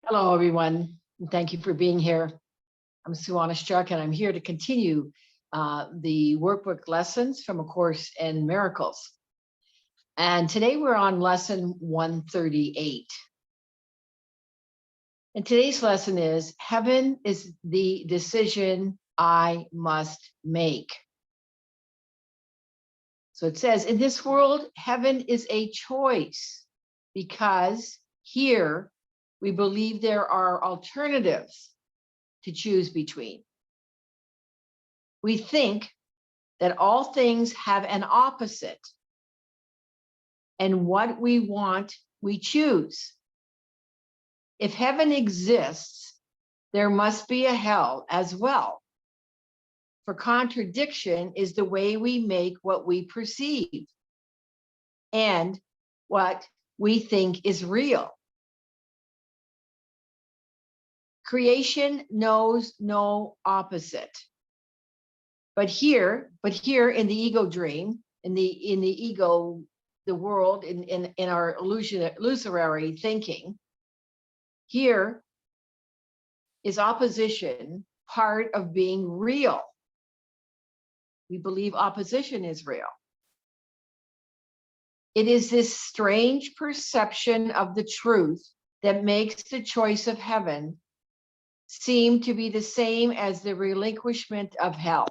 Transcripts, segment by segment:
Hello, everyone. And thank you for being here. I'm Sue.oneschuk, and I'm here to continue the workbook lessons from A Course in Miracles. And today we're on lesson 138. And today's lesson is, heaven is the decision I must make. So it says, in this world, heaven is a choice because here we believe there are alternatives to choose between. We think that all things have an opposite, and what we want, we choose. If heaven exists, there must be a hell as well. For contradiction is the way we make what we perceive and what we think is real. Creation knows no opposite. But here in the ego dream, in the ego, the world, in our illusory thinking, here is opposition part of being real. We believe opposition is real. It is this strange perception of the truth that makes the choice of heaven seem to be the same as the relinquishment of hell.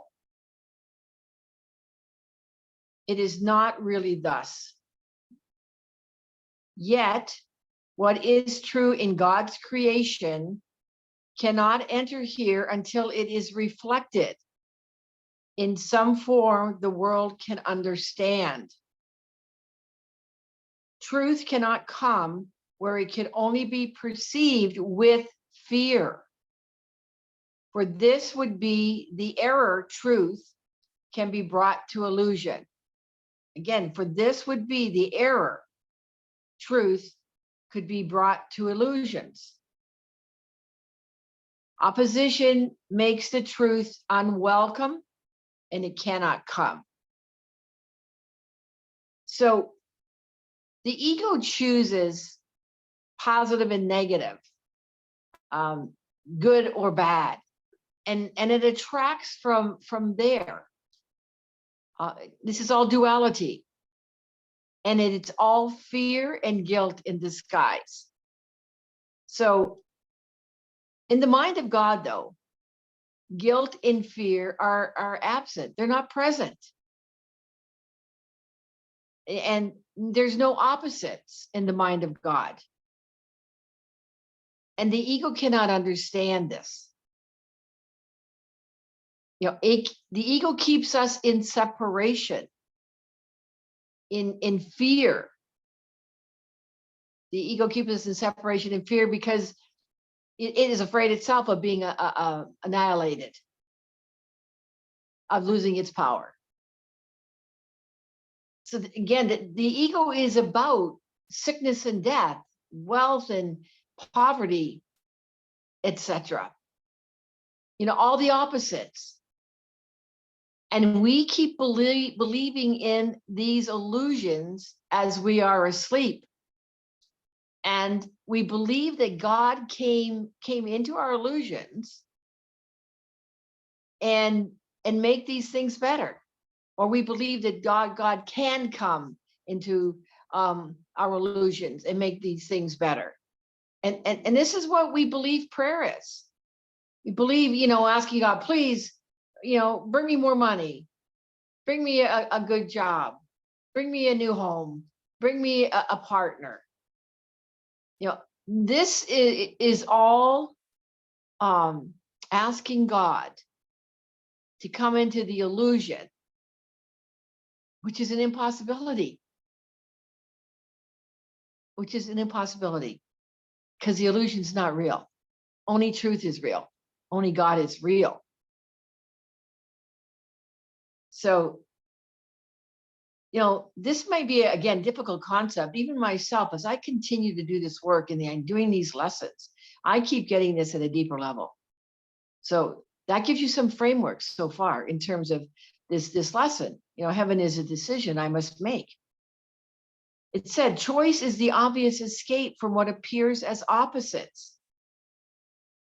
It is not really thus. Yet, what is true in God's creation cannot enter here until it is reflected in some form the world can understand. Truth cannot come where it can only be perceived with fear. For this would be the error. Truth can be brought to illusion. Again, for this would be the error. Truth could be brought to illusions. Opposition makes the truth unwelcome, and it cannot come. So the ego chooses positive and negative, good or bad. And it attracts from there. This is all duality. And it's all fear and guilt in disguise. So in the mind of God, though, guilt and fear are absent. They're not present. And there's no opposites in the mind of God. And the ego cannot understand this. The ego keeps us in separation, in fear. The ego keeps us in separation and fear because it is afraid itself of being annihilated, of losing its power. So again, the ego is about sickness and death, wealth and poverty, etc. All the opposites. And we keep believing in these illusions as we are asleep. And we believe that God came into our illusions and make these things better. Or we believe that God can come into our illusions and make these things better. And this is what we believe prayer is. We believe, asking God, please, bring me more money, bring me a good job, bring me a new home, bring me a partner. This is all asking God to come into the illusion, which is an impossibility. Because the illusion is not real. Only truth is real. Only God is real. So, this may be, again, difficult concept. Even myself, as I continue to do this work and I'm doing these lessons, I keep getting this at a deeper level. So that gives you some frameworks so far in terms of this lesson. Heaven is a decision I must make. It said, choice is the obvious escape from what appears as opposites.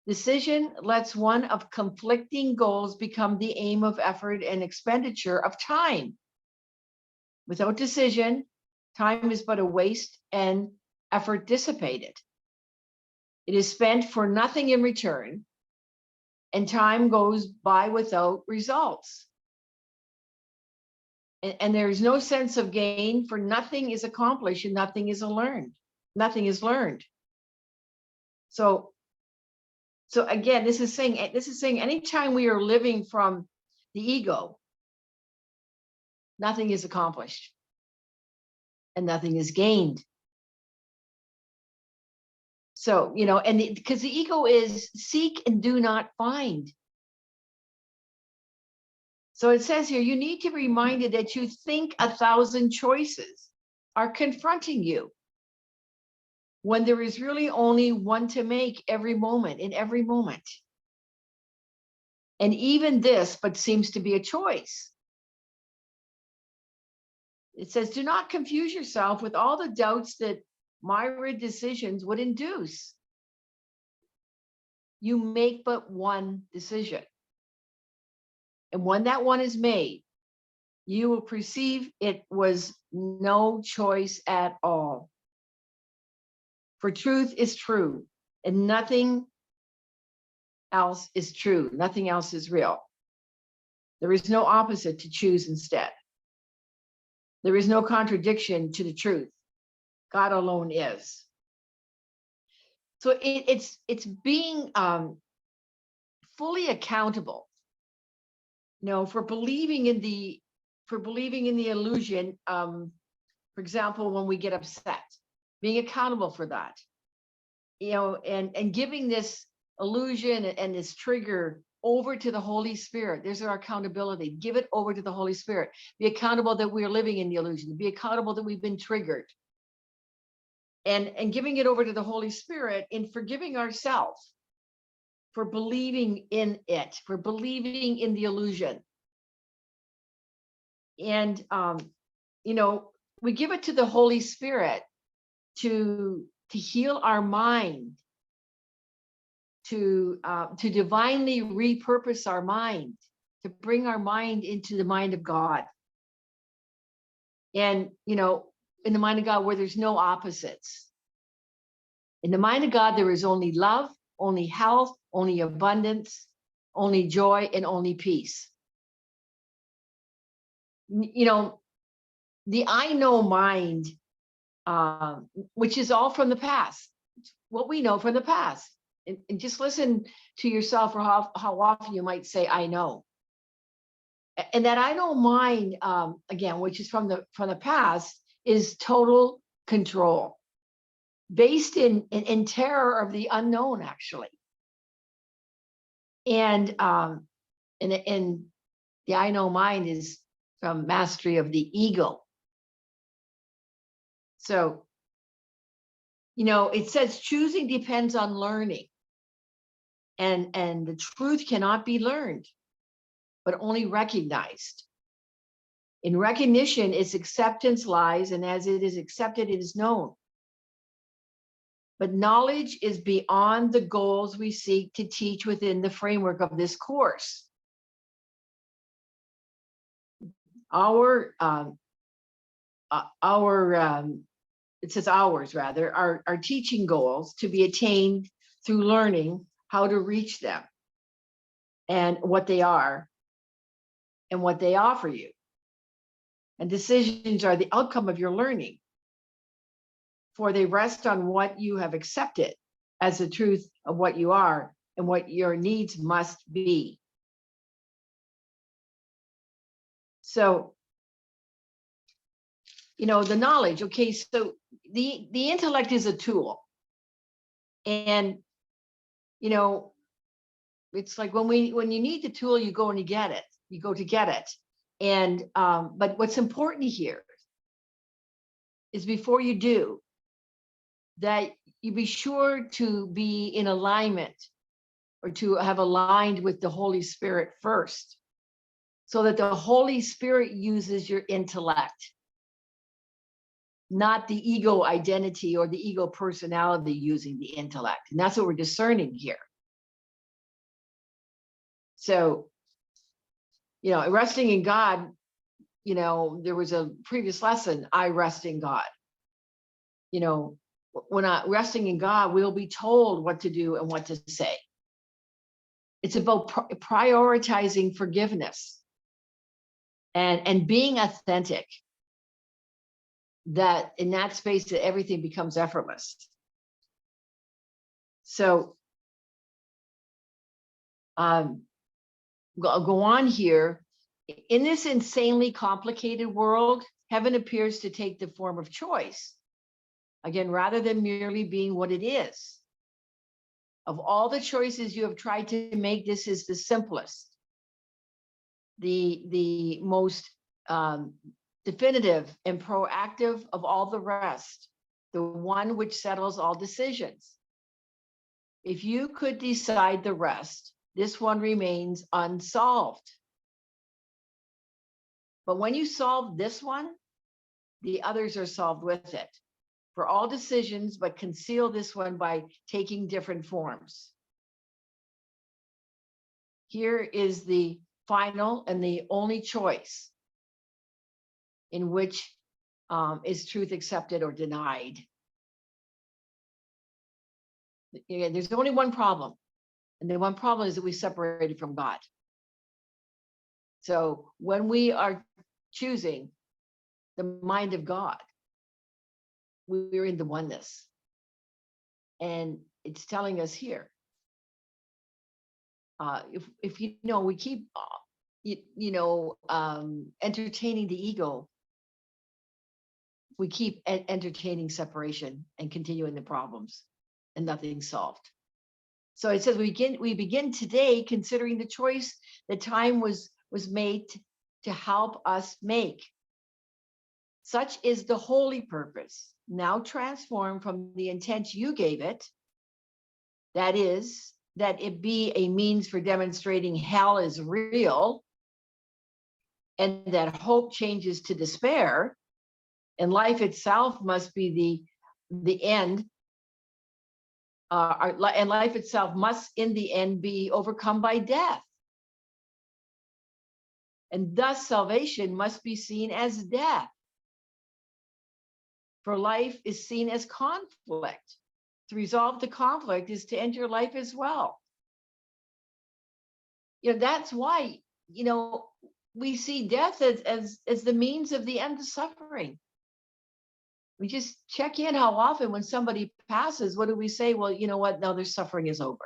Decision lets one of conflicting goals become the aim of effort and expenditure of time. Without decision, time is but a waste and effort dissipated. It is spent for nothing in return, and time goes by without results. And there is no sense of gain, for nothing is accomplished and nothing is learned. Nothing is learned. So again, this is saying anytime we are living from the ego, nothing is accomplished and nothing is gained. So, and because the ego is seek and do not find. So it says here, you need to be reminded that you think 1,000 choices are confronting you when there is really only one to make every moment, in every moment. And even this, but seems to be a choice. It says, do not confuse yourself with all the doubts that myriad decisions would induce. You make but one decision. And when that one is made, you will perceive it was no choice at all. For truth is true, and nothing else is true. Nothing else is real. There is no opposite to choose instead. There is no contradiction to the truth. God alone is. So it's being fully accountable, for believing in the illusion. For example, when we get upset, being accountable for that, and giving this illusion and this trigger over to the Holy Spirit. There's our accountability. Give it over to the Holy Spirit. Be accountable that we're living in the illusion. Be accountable that we've been triggered. And giving it over to the Holy Spirit in forgiving ourselves for believing in it, for believing in the illusion. And, we give it to the Holy Spirit to heal our mind, to divinely repurpose our mind, to bring our mind into the mind of God. And, in the mind of God where there's no opposites. In the mind of God, there is only love, only health, only abundance, only joy, and only peace. The I know mind, which is all from the past, what we know from the past. And just listen to yourself for how often you might say, I know. And that I know mind, again, which is from the past, is total control, based in terror of the unknown, actually. And the I know mind is from mastery of the ego. So, it says choosing depends on learning. And the truth cannot be learned, but only recognized. In recognition, its acceptance lies, and as it is accepted, it is known. But knowledge is beyond the goals we seek to teach within the framework of this course. Our teaching goals to be attained through learning how to reach them and what they are and what they offer you. And decisions are the outcome of your learning, for they rest on what you have accepted as the truth of what you are and what your needs must be. So, the knowledge, okay, so the intellect is a tool. And, it's like when you need the tool, you go and you get it. You go to get it. And, but what's important here is before you do, that you be sure to be in alignment or to have aligned with the Holy Spirit first, so that the Holy Spirit uses your intellect, not the ego identity or the ego personality using the intellect. And that's what we're discerning here. So, resting in God, there was a previous lesson, I rest in God. When resting in God, we'll be told what to do and what to say. It's about prioritizing forgiveness and being authentic. That in that space, that everything becomes effortless. So, go on here. In this insanely complicated world, heaven appears to take the form of choice. Again, rather than merely being what it is. Of all the choices you have tried to make, this is the simplest, the most definitive and proactive of all the rest, the one which settles all decisions. If you could decide the rest, this one remains unsolved. But when you solve this one, the others are solved with it. For all decisions, but conceal this one by taking different forms. Here is the final and the only choice in which is truth accepted or denied. There's only one problem. And the one problem is that we separated from God. So when we are choosing the mind of God, we're in the oneness. And it's telling us here, if we keep, entertaining the ego, we keep entertaining separation and continuing the problems, and nothing's solved. So it says we begin today considering the choice that time was made to help us make. Such is the holy purpose, now transformed from the intent you gave it, that is, that it be a means for demonstrating hell is real, and that hope changes to despair, and life itself must be the end, and life itself must in the end be overcome by death. And thus salvation must be seen as death. For life is seen as conflict. To resolve the conflict is to enter life as well. That's why, we see death as the means of the end of suffering. We just check in how often when somebody passes, what do we say? Well, you know what? No, their suffering is over.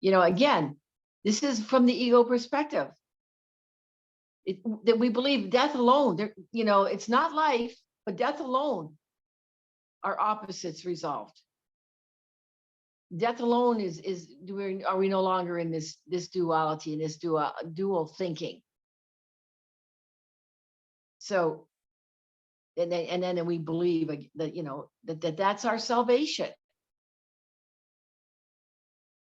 Again, this is from the ego perspective. That we believe death alone, it's not life, but death alone are opposites resolved. Death alone are we no longer in this duality and this dual thinking. So, and then we believe that that's our salvation.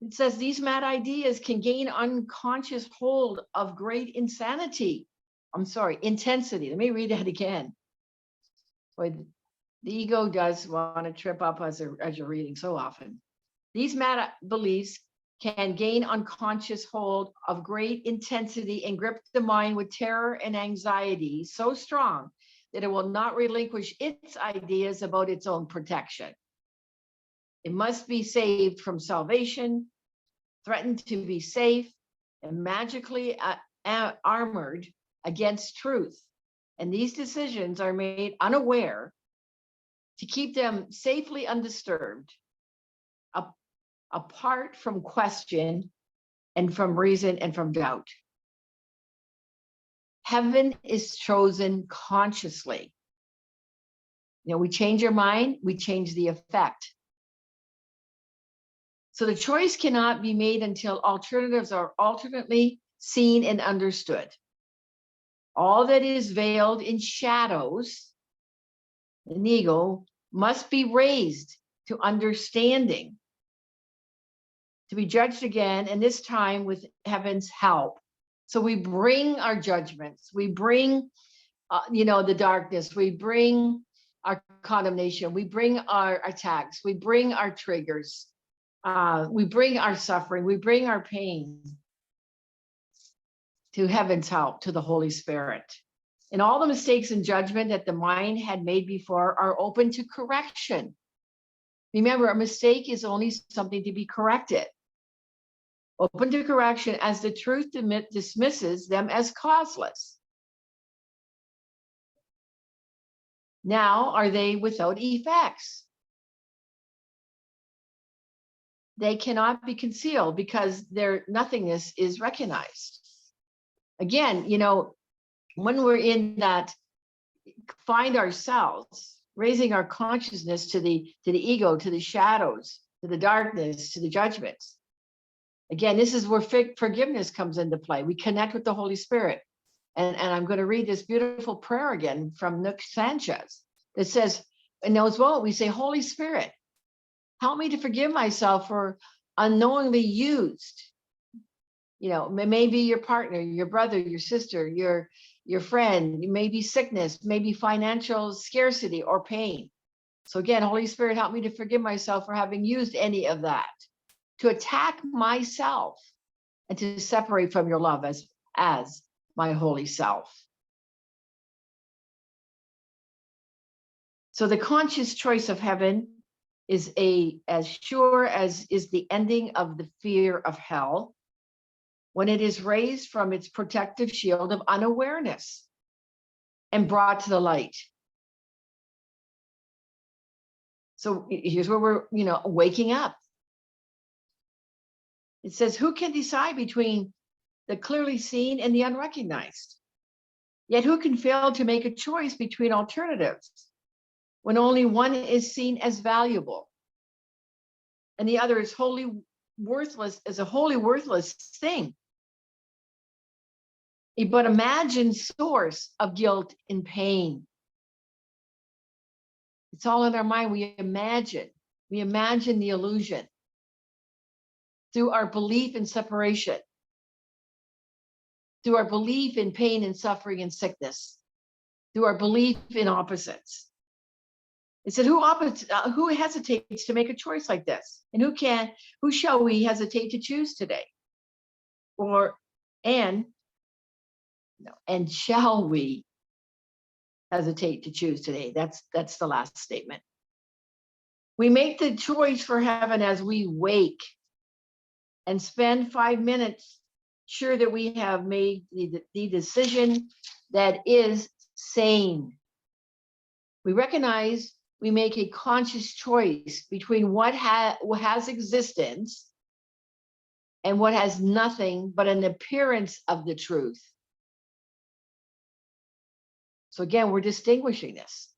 It says these mad ideas can gain unconscious hold of great intensity. Let me read that again. Boy, the ego does want to trip up as you're reading so often. These mad beliefs can gain unconscious hold of great intensity and grip the mind with terror and anxiety so strong that it will not relinquish its ideas about its own protection. It must be saved from salvation, threatened to be safe, and magically armored against truth. And these decisions are made unaware to keep them safely undisturbed, apart from question and from reason and from doubt. Heaven is chosen consciously. We change our mind, we change the effect. So the choice cannot be made until alternatives are alternately seen and understood. All that is veiled in shadows, an ego, must be raised to understanding, to be judged again, and this time with heaven's help. So we bring our judgments, we bring, the darkness, we bring our condemnation, we bring our attacks, we bring our triggers, We bring our suffering, we bring our pain to heaven's help, to the Holy Spirit. And all the mistakes and judgment that the mind had made before are open to correction. Remember, a mistake is only something to be corrected. Open to correction as the truth dismisses them as causeless. Now are they without effects? They cannot be concealed because their nothingness is recognized. Again, when we're in that, find ourselves, raising our consciousness to the ego, to the shadows, to the darkness, to the judgments. Again, this is where forgiveness comes into play. We connect with the Holy Spirit. And I'm going to read this beautiful prayer again from Nook Sanchez that says, and as well, we say, Holy Spirit, help me to forgive myself for unknowingly used. Maybe your partner, your brother, your sister, your friend, maybe sickness, maybe financial scarcity or pain. So again, Holy Spirit, help me to forgive myself for having used any of that, to attack myself and to separate from your love as my holy self. So the conscious choice of heaven is as sure as is the ending of the fear of hell when it is raised from its protective shield of unawareness and brought to the light. So here's where we're, waking up. It says, who can decide between the clearly seen and the unrecognized? Yet who can fail to make a choice between alternatives when only one is seen as valuable and the other is wholly worthless, as a wholly worthless thing? But imagine source of guilt and pain. It's all in our mind. We imagine the illusion through our belief in separation, through our belief in pain and suffering and sickness, through our belief in opposites. It said, who hesitates to make a choice like this? And who shall we hesitate to choose today? And shall we hesitate to choose today? That's the last statement. We make the choice for heaven as we wake and spend 5 minutes sure that we have made the decision that is sane. We recognize we make a conscious choice between what has existence and what has nothing but an appearance of the truth. So again, we're distinguishing this.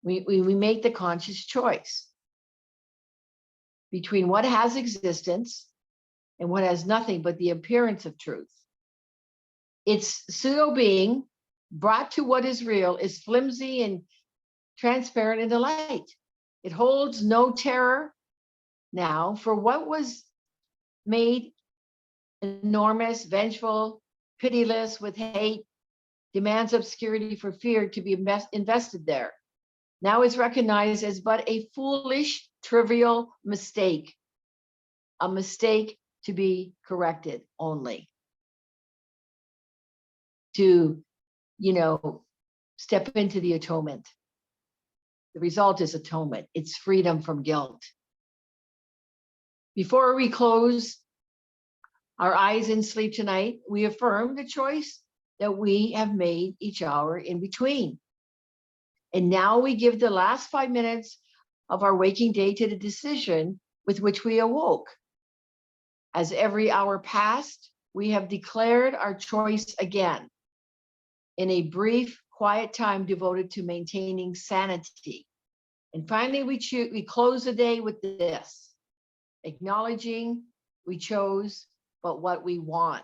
We make the conscious choice between what has existence and what has nothing but the appearance of truth. Its pseudo being brought to what is real is flimsy and transparent in the light. It holds no terror now for what was made enormous, vengeful, pitiless, with hate, demands obscurity for fear to be invested there. Now is recognized as but a foolish, trivial mistake, a mistake to be corrected only. To, step into the atonement. The result is atonement. It's freedom from guilt. Before we close our eyes in sleep tonight, we affirm the choice that we have made each hour in between. And now we give the last 5 minutes of our waking day to the decision with which we awoke. As every hour passed, we have declared our choice again in a brief, quiet time devoted to maintaining sanity. And finally, we close the day with this, acknowledging we chose but what we want,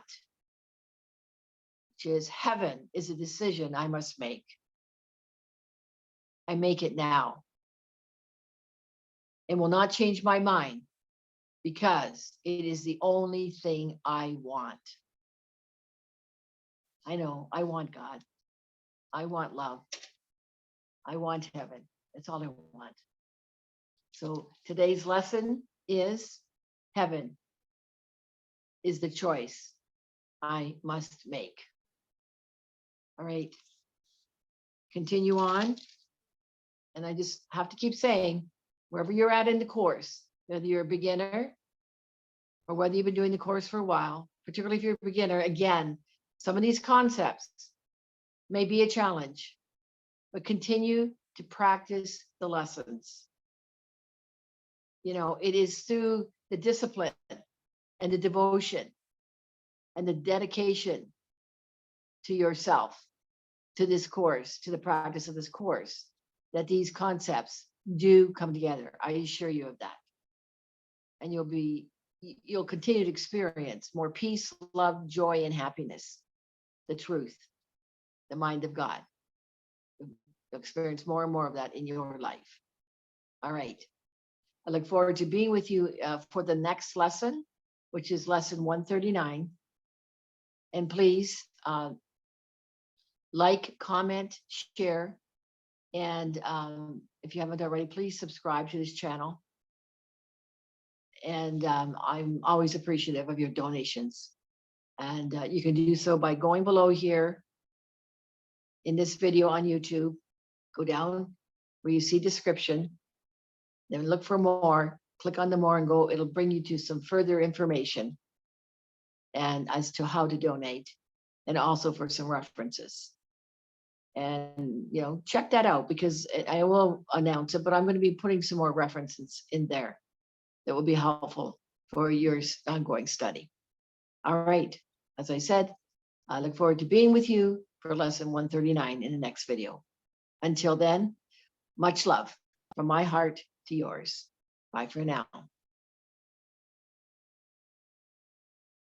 which is heaven is a decision I must make. I make it now and will not change my mind because it is the only thing I want. I know, I want God. I want love. I want heaven. That's all I want. So today's lesson is heaven is the choice I must make. All right. Continue on. And I just have to keep saying, wherever you're at in the course, whether you're a beginner or whether you've been doing the course for a while, particularly if you're a beginner, again, some of these concepts may be a challenge, but continue to practice the lessons. You know, it is through the discipline and the devotion and the dedication to yourself, to this course, to the practice of this course, that these concepts do come together. I assure you of that. And you'll continue to experience more peace, love, joy, and happiness, the truth, the mind of God. You'll experience more and more of that in your life. All right. I look forward to being with you for the next lesson, which is lesson 139. And please like, comment, share. And if you haven't already, please subscribe to this channel. And I'm always appreciative of your donations. And you can do so by going below here in this video on YouTube. Go down where you see description, then look for more, click on the more and go, it'll bring you to some further information and as to how to donate, and also for some references. And, you know, check that out, because I will announce it, but I'm going to be putting some more references in there that will be helpful for your ongoing study. All right. As I said, I look forward to being with you for lesson 139 in the next video. Until then, much love from my heart to yours. Bye for now.